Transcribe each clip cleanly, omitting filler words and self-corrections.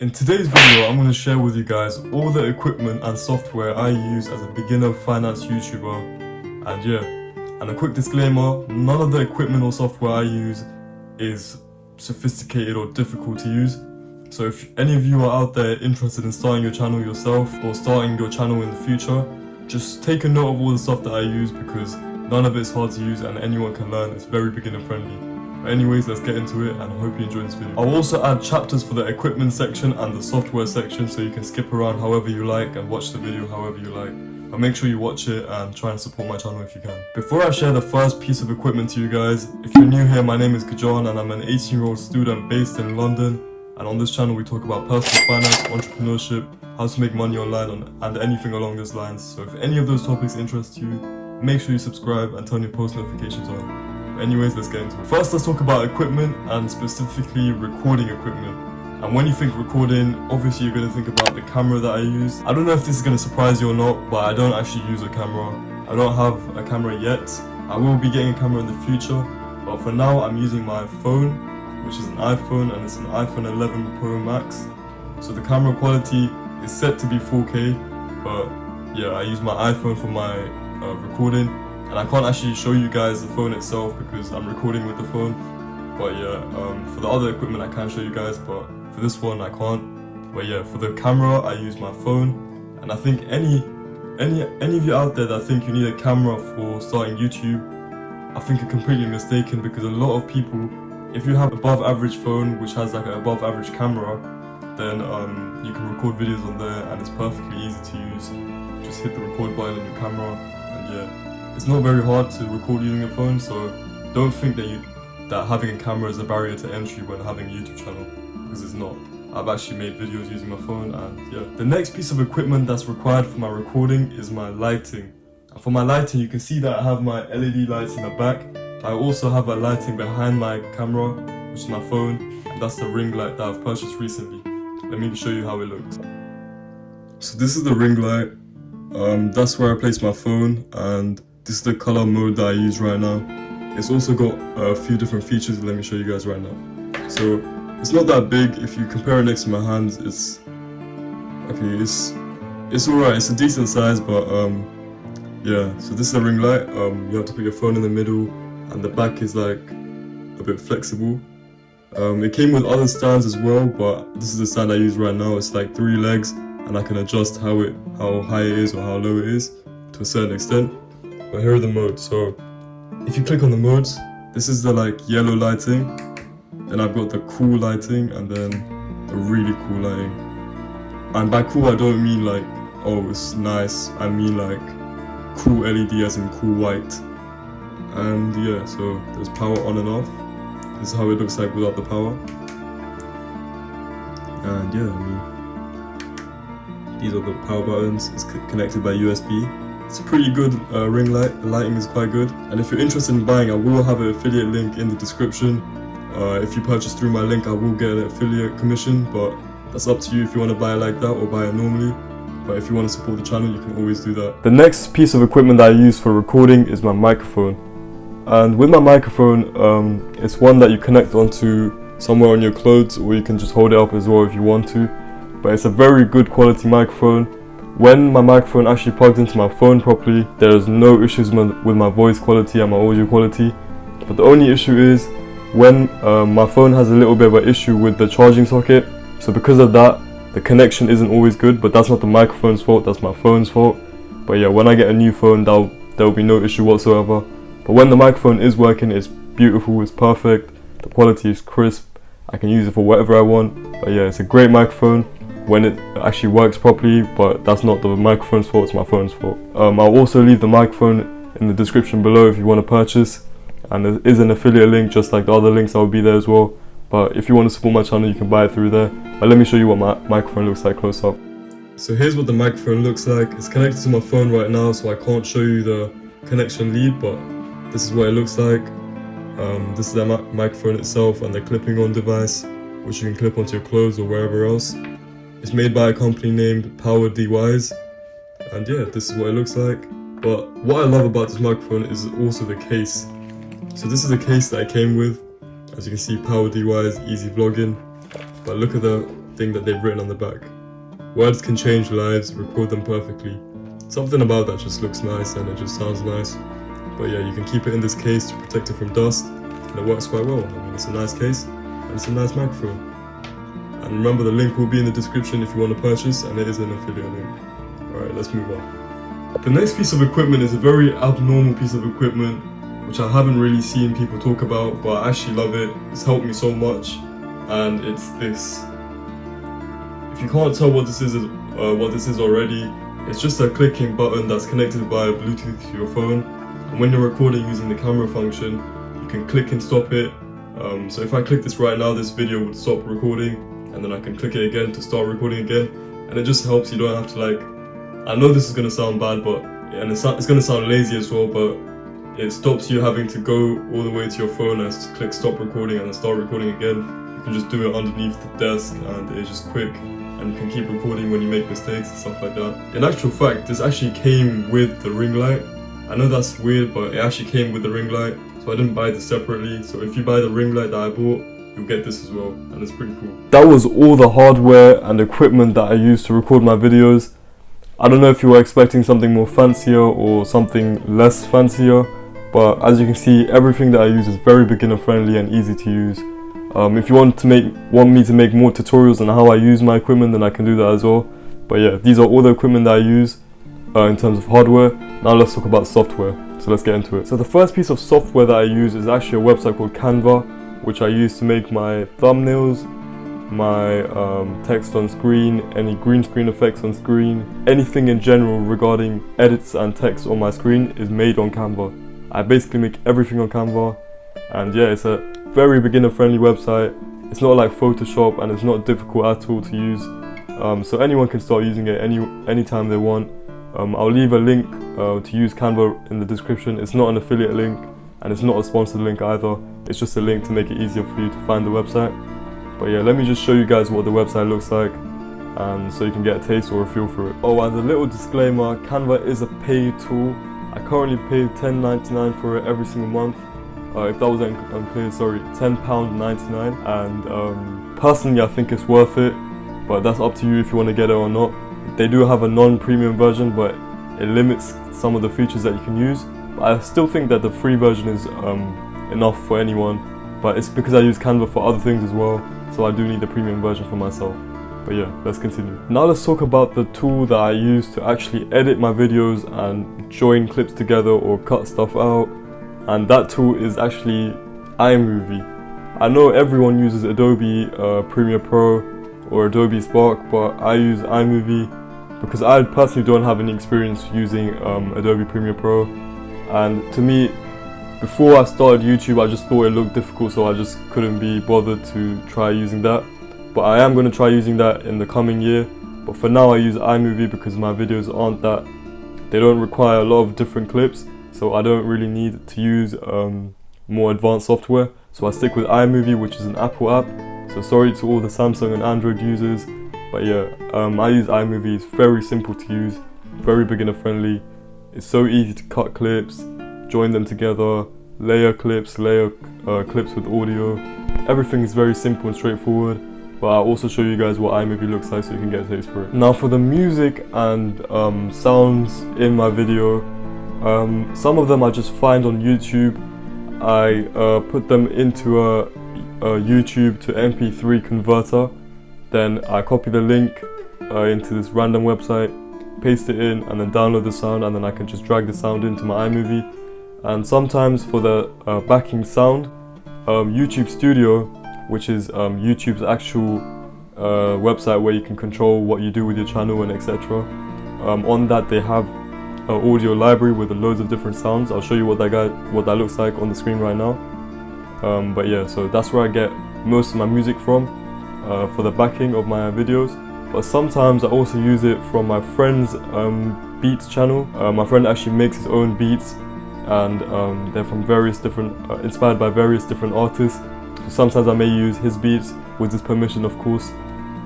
In today's video, I'm going to share with you guys all the equipment and software I use as a beginner finance YouTuber. And yeah, and a quick disclaimer, none of the equipment or software I use is sophisticated or difficult to use. So if any of you are out there interested in starting your channel yourself or starting your channel in the future, just take a note of all the stuff that I use because none of it's hard to use and anyone can learn. It's very beginner friendly. But anyways, let's get into it and I hope you enjoy this video. I'll also add chapters for the equipment section and the software section so you can skip around however you like and watch the video however you like. But make sure you watch it and try and support my channel if you can. Before I share the first piece of equipment to you guys, if you're new here, my name is Gajaan and I'm an 18-year-old student based in London. And on this channel we talk about personal finance, entrepreneurship, how to make money online and anything along those lines. So if any of those topics interest you, make sure you subscribe and turn your post notifications on. Anyways, let's get into it. First, let's talk about equipment and specifically recording equipment. And when you think recording, obviously you're going to think about the camera that I use. I don't know if this is going to surprise you or not, but I don't actually use a camera. I don't have a camera yet. I will be getting a camera in the future, but for now I'm using my phone, which is an iPhone, and it's an iPhone 11 Pro Max. So the camera quality is set to be 4K, but yeah, I use my iPhone for my recording. And I can't actually show you guys the phone itself because I'm recording with the phone. But yeah, for the other equipment I can show you guys, but for this one I can't. But yeah, for the camera I use my phone. And I think any of you out there that think you need a camera for starting YouTube, I think you're completely mistaken because a lot of people, if you have above average phone which has like an above average camera, then you can record videos on there and it's perfectly easy to use. Just hit the record button on your camera and yeah. It's not very hard to record using a phone, so don't think that having a camera is a barrier to entry when having a YouTube channel, because it's not. I've actually made videos using my phone and yeah. The next piece of equipment that's required for my recording is my lighting. And for my lighting, you can see that I have my LED lights in the back. I also have a lighting behind my camera, which is my phone, and that's the ring light that I've purchased recently. Let me show you how it looks. So this is the ring light. That's where I place my phone, and this is the color mode that I use right now. It's also got a few different features. Let me show you guys right now. So it's not that big. If you compare it next to my hands, it's alright. It's a decent size, but yeah. So this is a ring light. You have to put your phone in the middle, and the back is like a bit flexible. It came with other stands as well, but this is the stand I use right now. It's like 3 legs, and I can adjust how high it is or how low it is to a certain extent. But here are the modes. So if you click on the modes, this is the like yellow lighting, then I've got the cool lighting and then the really cool lighting. And by cool I don't mean like, oh it's nice, I mean like cool LED as in cool white. And yeah, so there's power on and off. This is how it looks like without the power. And yeah, I mean, these are the power buttons. It's connected by USB. It's a pretty good ring light. The lighting is quite good. And if you're interested in buying, I will have an affiliate link in the description. If you purchase through my link, I will get an affiliate commission, but that's up to you if you want to buy it like that or buy it normally. But if you want to support the channel, you can always do that. The next piece of equipment that I use for recording is my microphone. And with my microphone, it's one that you connect onto somewhere on your clothes, or you can just hold it up as well if you want to. But it's a very good quality microphone. When my microphone actually plugs into my phone properly, there's no issues with my voice quality and my audio quality. But the only issue is when my phone has a little bit of an issue with the charging socket. So because of that, the connection isn't always good, but that's not the microphone's fault, that's my phone's fault. But yeah, when I get a new phone, there'll be no issue whatsoever. But when the microphone is working, it's beautiful, it's perfect, the quality is crisp, I can use it for whatever I want. But yeah, it's a great microphone when it actually works properly, but that's not the microphone's fault, it's my phone's fault. I'll also leave the microphone in the description below if you want to purchase, and there is an affiliate link just like the other links that will be there as well. But if you want to support my channel, you can buy it through there. But let me show you what my microphone looks like close up. So here's what the microphone looks like. It's connected to my phone right now, so I can't show you the connection lead, but this is what it looks like. This is the microphone itself and the clipping on device, which you can clip onto your clothes or wherever else. It's made by a company named Power DYs, and yeah, this is what it looks like. But what I love about this microphone is also the case. So this is the case that I came with. As you can see, Power DYs, easy vlogging. But look at the thing that they've written on the back. Words can change lives, record them perfectly. Something about that just looks nice and it just sounds nice. But yeah, you can keep it in this case to protect it from dust, and it works quite well. I mean, it's a nice case and it's a nice microphone. And remember, the link will be in the description if you want to purchase, and it is an affiliate link. Alright, let's move on. The next piece of equipment is a very abnormal piece of equipment which I haven't really seen people talk about, but I actually love it. It's helped me so much, and it's this. If you can't tell what this is already, it's just a clicking button that's connected via Bluetooth to your phone. And when you're recording using the camera function, you can click and stop it. So if I click this right now, this video would stop recording, and then I can click it again to start recording again. And it just helps. You don't have to I know this is gonna sound bad, and it's gonna sound lazy as well, but it stops you having to go all the way to your phone and click stop recording and then start recording again. You can just do it underneath the desk, and it's just quick, and you can keep recording when you make mistakes and stuff like that. In actual fact, this actually came with the ring light. I know that's weird, but it actually came with the ring light, so I didn't buy this separately. So if you buy the ring light that I bought, you'll get this as well, and it's pretty cool. That was all the hardware and equipment that I used to record my videos. I don't know if you were expecting something more fancier or something less fancier, but as you can see, everything that I use is very beginner friendly and easy to use. If you want me to make more tutorials on how I use my equipment, then I can do that as well. But yeah, these are all the equipment that I use in terms of hardware. Now let's talk about software. So let's get into it. So the first piece of software that I use is actually a website called Canva, which I use to make my thumbnails, my text on screen, any green screen effects on screen, anything in general regarding edits and text on my screen is made on Canva. I basically make everything on Canva, and yeah, it's a very beginner friendly website. It's not like Photoshop, and it's not difficult at all to use, so anyone can start using it anytime they want. I'll leave a link to use Canva in the description. It's not an affiliate link, and it's not a sponsored link either. It's just a link to make it easier for you to find the website. But yeah, let me just show you guys what the website looks like, and so you can get a taste or a feel for it. Oh, and a little disclaimer, Canva is a paid tool. I currently pay $10.99 for it every single month. If that was unclear, sorry, £10.99. And personally, I think it's worth it, but that's up to you if you want to get it or not. They do have a non-premium version, but it limits some of the features that you can use. But I still think that the free version is enough for anyone. But it's because I use Canva for other things as well, so I do need the premium version for myself. But yeah, let's continue. Now let's talk about the tool that I use to actually edit my videos and join clips together or cut stuff out. And that tool is actually iMovie. I know everyone uses Adobe Premiere Pro or Adobe Spark, but I use iMovie because I personally don't have any experience using Adobe Premiere Pro. And to me, before I started YouTube, I just thought it looked difficult, so I just couldn't be bothered to try using that. But I am going to try using that in the coming year. But for now I use iMovie because my videos they don't require a lot of different clips, so I don't really need to use more advanced software. So I stick with iMovie, which is an Apple app. So sorry to all the Samsung and Android users, but yeah, I use iMovie. It's very simple to use, very beginner friendly. It's so easy to cut clips, join them together, layer clips with audio. Everything is very simple and straightforward. But I'll also show you guys what iMovie looks like so you can get a taste for it. Now for the music and sounds in my video, some of them I just find on YouTube. I put them into a YouTube to MP3 converter. Then I copy the link into this random website, paste it in, and then download the sound, and then I can just drag the sound into my iMovie. And sometimes for the backing sound, YouTube Studio, which is YouTube's actual website where you can control what you do with your channel and etc. On that they have an audio library with loads of different sounds. I'll show you what that looks like on the screen right now. But yeah, so that's where I get most of my music from for the backing of my videos. But sometimes I also use it from my friend's beats channel. My friend actually makes his own beats, and they're from inspired by various different artists. So sometimes I may use his beats with his permission, of course,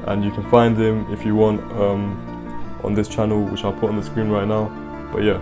and you can find him if you want on this channel, which I'll put on the screen right now. But yeah,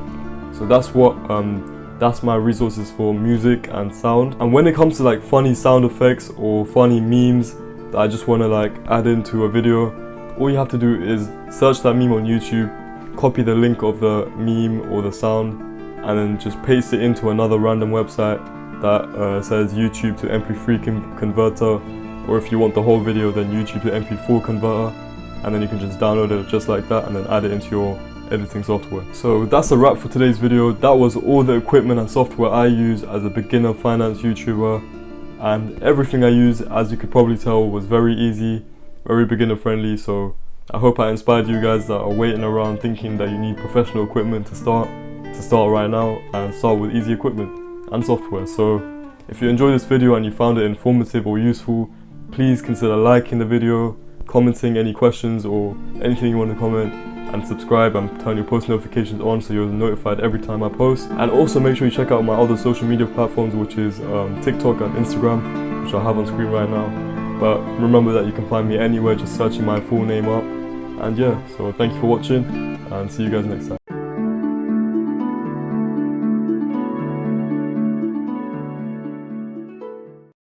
so that's my resources for music and sound. And when it comes to like funny sound effects or funny memes, that I just want to like add into a video, all you have to do is search that meme on YouTube, copy the link of the meme or the sound, and then just paste it into another random website that says YouTube to MP3 converter, or if you want the whole video, then YouTube to MP4 converter, and then you can just download it just like that and then add it into your editing software. So that's a wrap for today's video. That was all the equipment and software I use as a beginner finance YouTuber, and everything I use, as you could probably tell, was very easy, very beginner friendly. So I hope I inspired you guys that are waiting around thinking that you need professional equipment to start right now, and start with easy equipment and software. So if you enjoyed this video and you found it informative or useful, please consider liking the video, commenting any questions or anything you want to comment, and subscribe and turn your post notifications on so you're notified every time I post. And also make sure you check out my other social media platforms, which is TikTok and Instagram, which I have on screen right now. But remember that you can find me anywhere just searching my full name up. And yeah, so thank you for watching, and see you guys next time.